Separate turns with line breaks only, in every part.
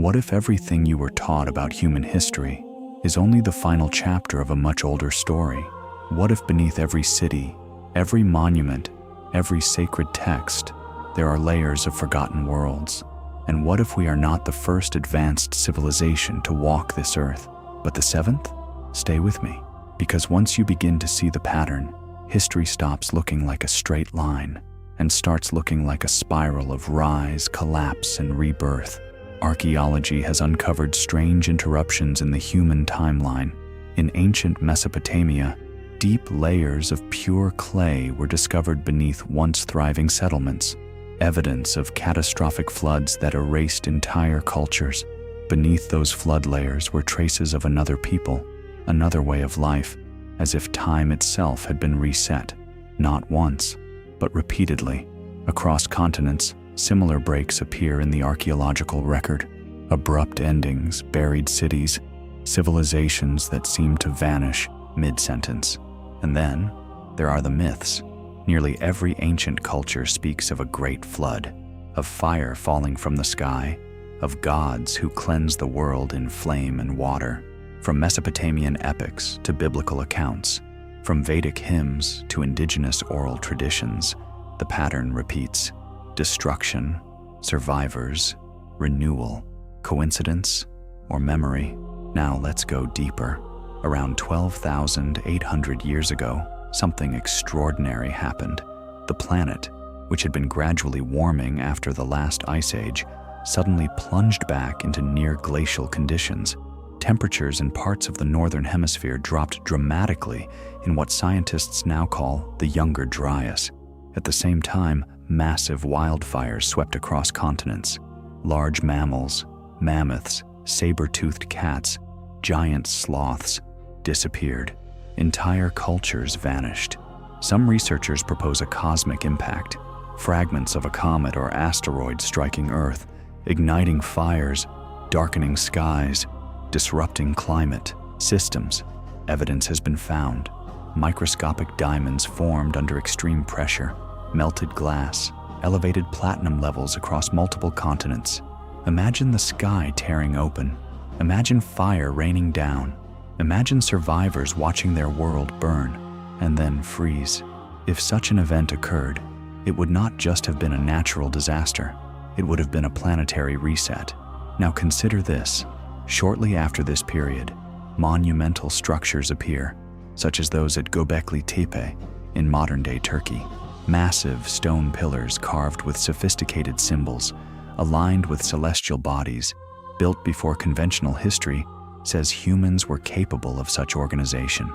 What if everything you were taught about human history is only the final chapter of a much older story? What if beneath every city, every monument, every sacred text, there are layers of forgotten worlds? And what if we are not the first advanced civilization to walk this earth, but the seventh? Stay with me, because once you begin to see the pattern, history stops looking like a straight line and starts looking like a spiral of rise, collapse, and rebirth. Archaeology has uncovered strange interruptions in the human timeline. In ancient Mesopotamia, deep layers of pure clay were discovered beneath once thriving settlements, evidence of catastrophic floods that erased entire cultures. Beneath those flood layers were traces of another people, another way of life, as if time itself had been reset, not once, but repeatedly. Across continents, similar breaks appear in the archaeological record. Abrupt endings, buried cities, civilizations that seem to vanish mid-sentence. And then, there are the myths. Nearly every ancient culture speaks of a great flood, of fire falling from the sky, of gods who cleanse the world in flame and water. From Mesopotamian epics to biblical accounts, from Vedic hymns to indigenous oral traditions, the pattern repeats: destruction, survivors, renewal. Coincidence or memory? Now let's go deeper. Around 12,800 years ago, something extraordinary happened. The planet, which had been gradually warming after the last ice age, suddenly plunged back into near glacial conditions. Temperatures in parts of the northern hemisphere dropped dramatically in what scientists now call the Younger Dryas. At the same time, massive wildfires swept across continents. Large mammals, mammoths, saber-toothed cats, giant sloths disappeared. Entire cultures vanished. Some researchers propose a cosmic impact, fragments of a comet or asteroid striking Earth, igniting fires, darkening skies, disrupting climate systems. Evidence has been found. Microscopic diamonds formed under extreme pressure, melted glass, elevated platinum levels across multiple continents. Imagine the sky tearing open. Imagine fire raining down. Imagine survivors watching their world burn and then freeze. If such an event occurred, it would not just have been a natural disaster, it would have been a planetary reset. Now consider this. Shortly after this period, monumental structures appear, such as those at Göbekli Tepe in modern-day Turkey. Massive stone pillars carved with sophisticated symbols, aligned with celestial bodies, built before conventional history says humans were capable of such organization.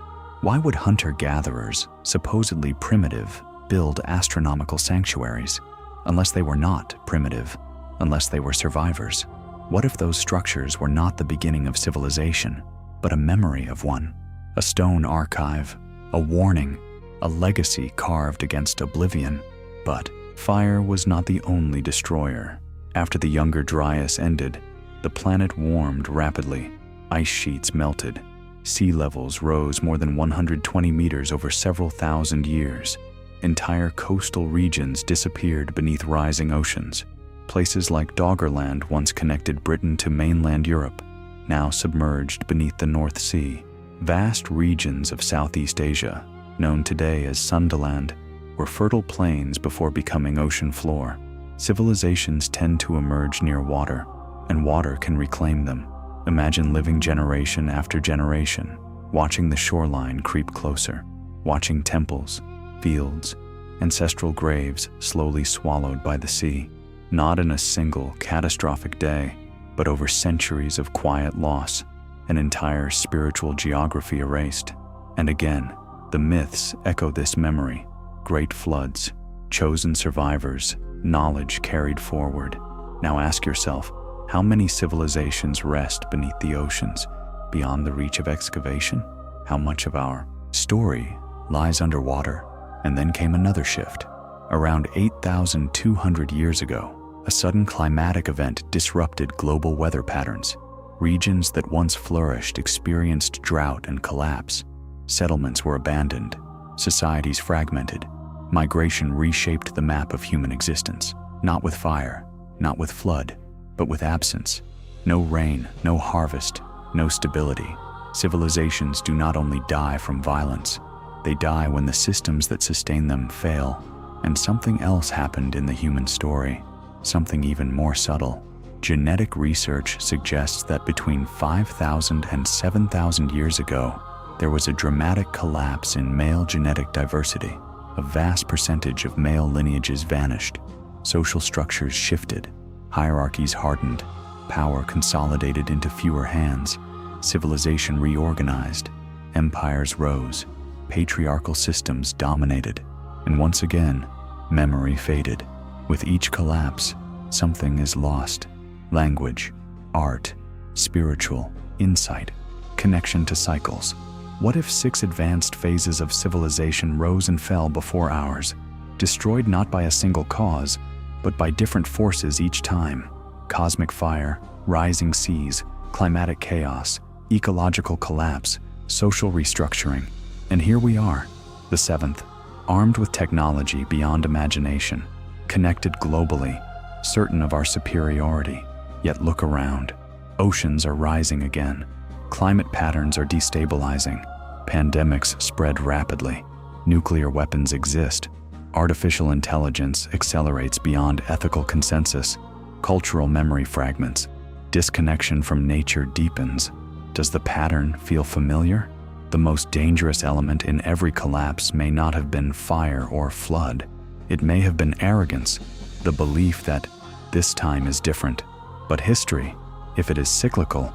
Why would hunter-gatherers, supposedly primitive, build astronomical sanctuaries? Unless they were not primitive, unless they were survivors. What if those structures were not the beginning of civilization, but a memory of one? A stone archive, a warning, a legacy carved against oblivion. But fire was not the only destroyer. After the Younger Dryas ended, the planet warmed rapidly. Ice sheets melted. Sea levels rose more than 120 meters over several thousand years. Entire coastal regions disappeared beneath rising oceans. Places like Doggerland once connected Britain to mainland Europe, now submerged beneath the North Sea. Vast regions of Southeast Asia, known today as Sundaland, were fertile plains before becoming ocean floor. Civilizations tend to emerge near water, and water can reclaim them. Imagine living generation after generation, watching the shoreline creep closer, watching temples, fields, ancestral graves slowly swallowed by the sea. Not in a single catastrophic day, but over centuries of quiet loss, an entire spiritual geography erased. And again, the myths echo this memory. Great floods, chosen survivors, knowledge carried forward. Now ask yourself, how many civilizations rest beneath the oceans, beyond the reach of excavation? How much of our story lies underwater? And then came another shift. Around 8,200 years ago, a sudden climatic event disrupted global weather patterns. Regions that once flourished experienced drought and collapse. Settlements were abandoned, societies fragmented. Migration reshaped the map of human existence, not with fire, not with flood, but with absence. No rain, no harvest, no stability. Civilizations do not only die from violence, they die when the systems that sustain them fail. And something else happened in the human story, something even more subtle. Genetic research suggests that between 5,000 and 7,000 years ago, there was a dramatic collapse in male genetic diversity. A vast percentage of male lineages vanished. Social structures shifted, hierarchies hardened, power consolidated into fewer hands, civilization reorganized, empires rose, patriarchal systems dominated, and once again, memory faded. With each collapse, something is lost. Language, art, spiritual, insight, connection to cycles. What if 6 advanced phases of civilization rose and fell before ours, destroyed not by a single cause, but by different forces each time? Cosmic fire, rising seas, climatic chaos, ecological collapse, social restructuring. And here we are, the 7th, armed with technology beyond imagination, connected globally, certain of our superiority. Yet look around. Oceans are rising again. Climate patterns are destabilizing. Pandemics spread rapidly. Nuclear weapons exist. Artificial intelligence accelerates beyond ethical consensus. Cultural memory fragments. Disconnection from nature deepens. Does the pattern feel familiar? The most dangerous element in every collapse may not have been fire or flood. It may have been arrogance, the belief that this time is different. But history, if it is cyclical,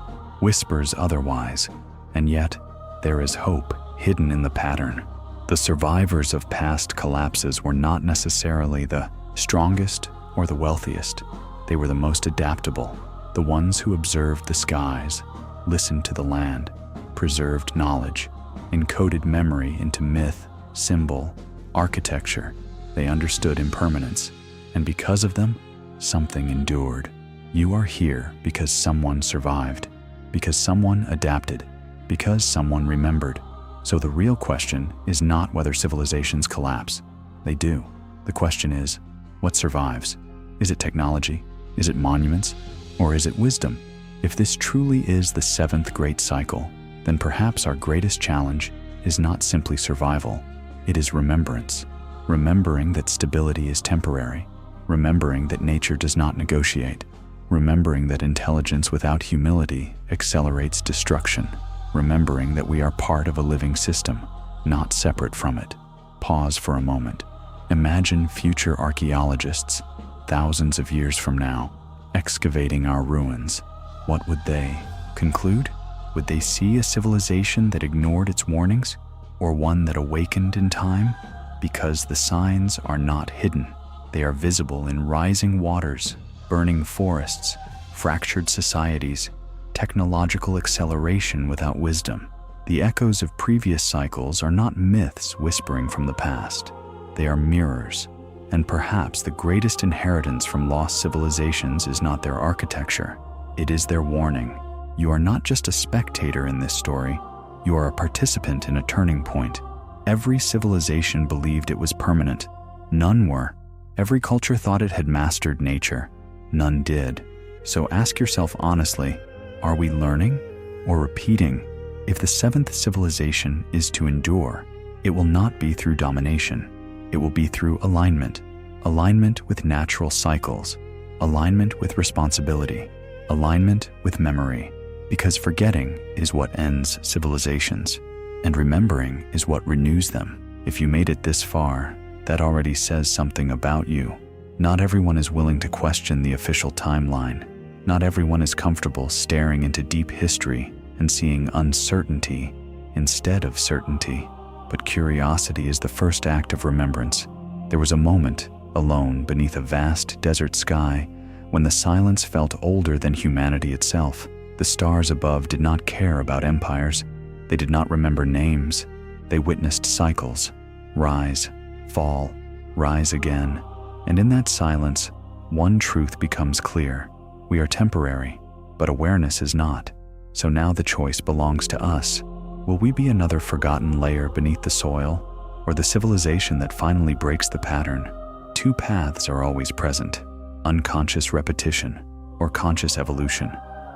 whispers otherwise. And yet, there is hope hidden in the pattern. The survivors of past collapses were not necessarily the strongest or the wealthiest. They were the most adaptable, the ones who observed the skies, listened to the land, preserved knowledge, encoded memory into myth, symbol, architecture. They understood impermanence, and because of them, something endured. You are here because someone survived, because someone adapted, because someone remembered. So the real question is not whether civilizations collapse. They do. The question is, what survives? Is it technology? Is it monuments? Or is it wisdom? If this truly is the 7th great cycle, then perhaps our greatest challenge is not simply survival. It is remembrance. Remembering that stability is temporary. Remembering that nature does not negotiate. Remembering that intelligence without humility accelerates destruction. Remembering that we are part of a living system, not separate from it. Pause for a moment. Imagine future archaeologists, thousands of years from now, excavating our ruins. What would they conclude? Would they see a civilization that ignored its warnings, or one that awakened in time? Because the signs are not hidden. They are visible in rising waters, burning forests, fractured societies, technological acceleration without wisdom. The echoes of previous cycles are not myths whispering from the past. They are mirrors, and perhaps the greatest inheritance from lost civilizations is not their architecture. It is their warning. You are not just a spectator in this story, you are a participant in a turning point. Every civilization believed it was permanent. None were. Every culture thought it had mastered nature. None did. So ask yourself honestly, are we learning or repeating? If the 7th civilization is to endure, it will not be through domination. It will be through alignment. Alignment with natural cycles. Alignment with responsibility. Alignment with memory. Because forgetting is what ends civilizations, and remembering is what renews them. If you made it this far, that already says something about you. Not everyone is willing to question the official timeline. Not everyone is comfortable staring into deep history and seeing uncertainty instead of certainty. But curiosity is the first act of remembrance. There was a moment, alone beneath a vast desert sky, when the silence felt older than humanity itself. The stars above did not care about empires. They did not remember names. They witnessed cycles, rise, fall, rise again. And in that silence, one truth becomes clear. We are temporary, but awareness is not. So now the choice belongs to us. Will we be another forgotten layer beneath the soil, or the civilization that finally breaks the pattern? Two paths are always present: unconscious repetition or conscious evolution.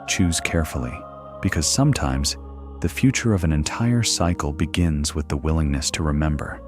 choose carefully, because sometimes the future of an entire cycle begins with the willingness to remember.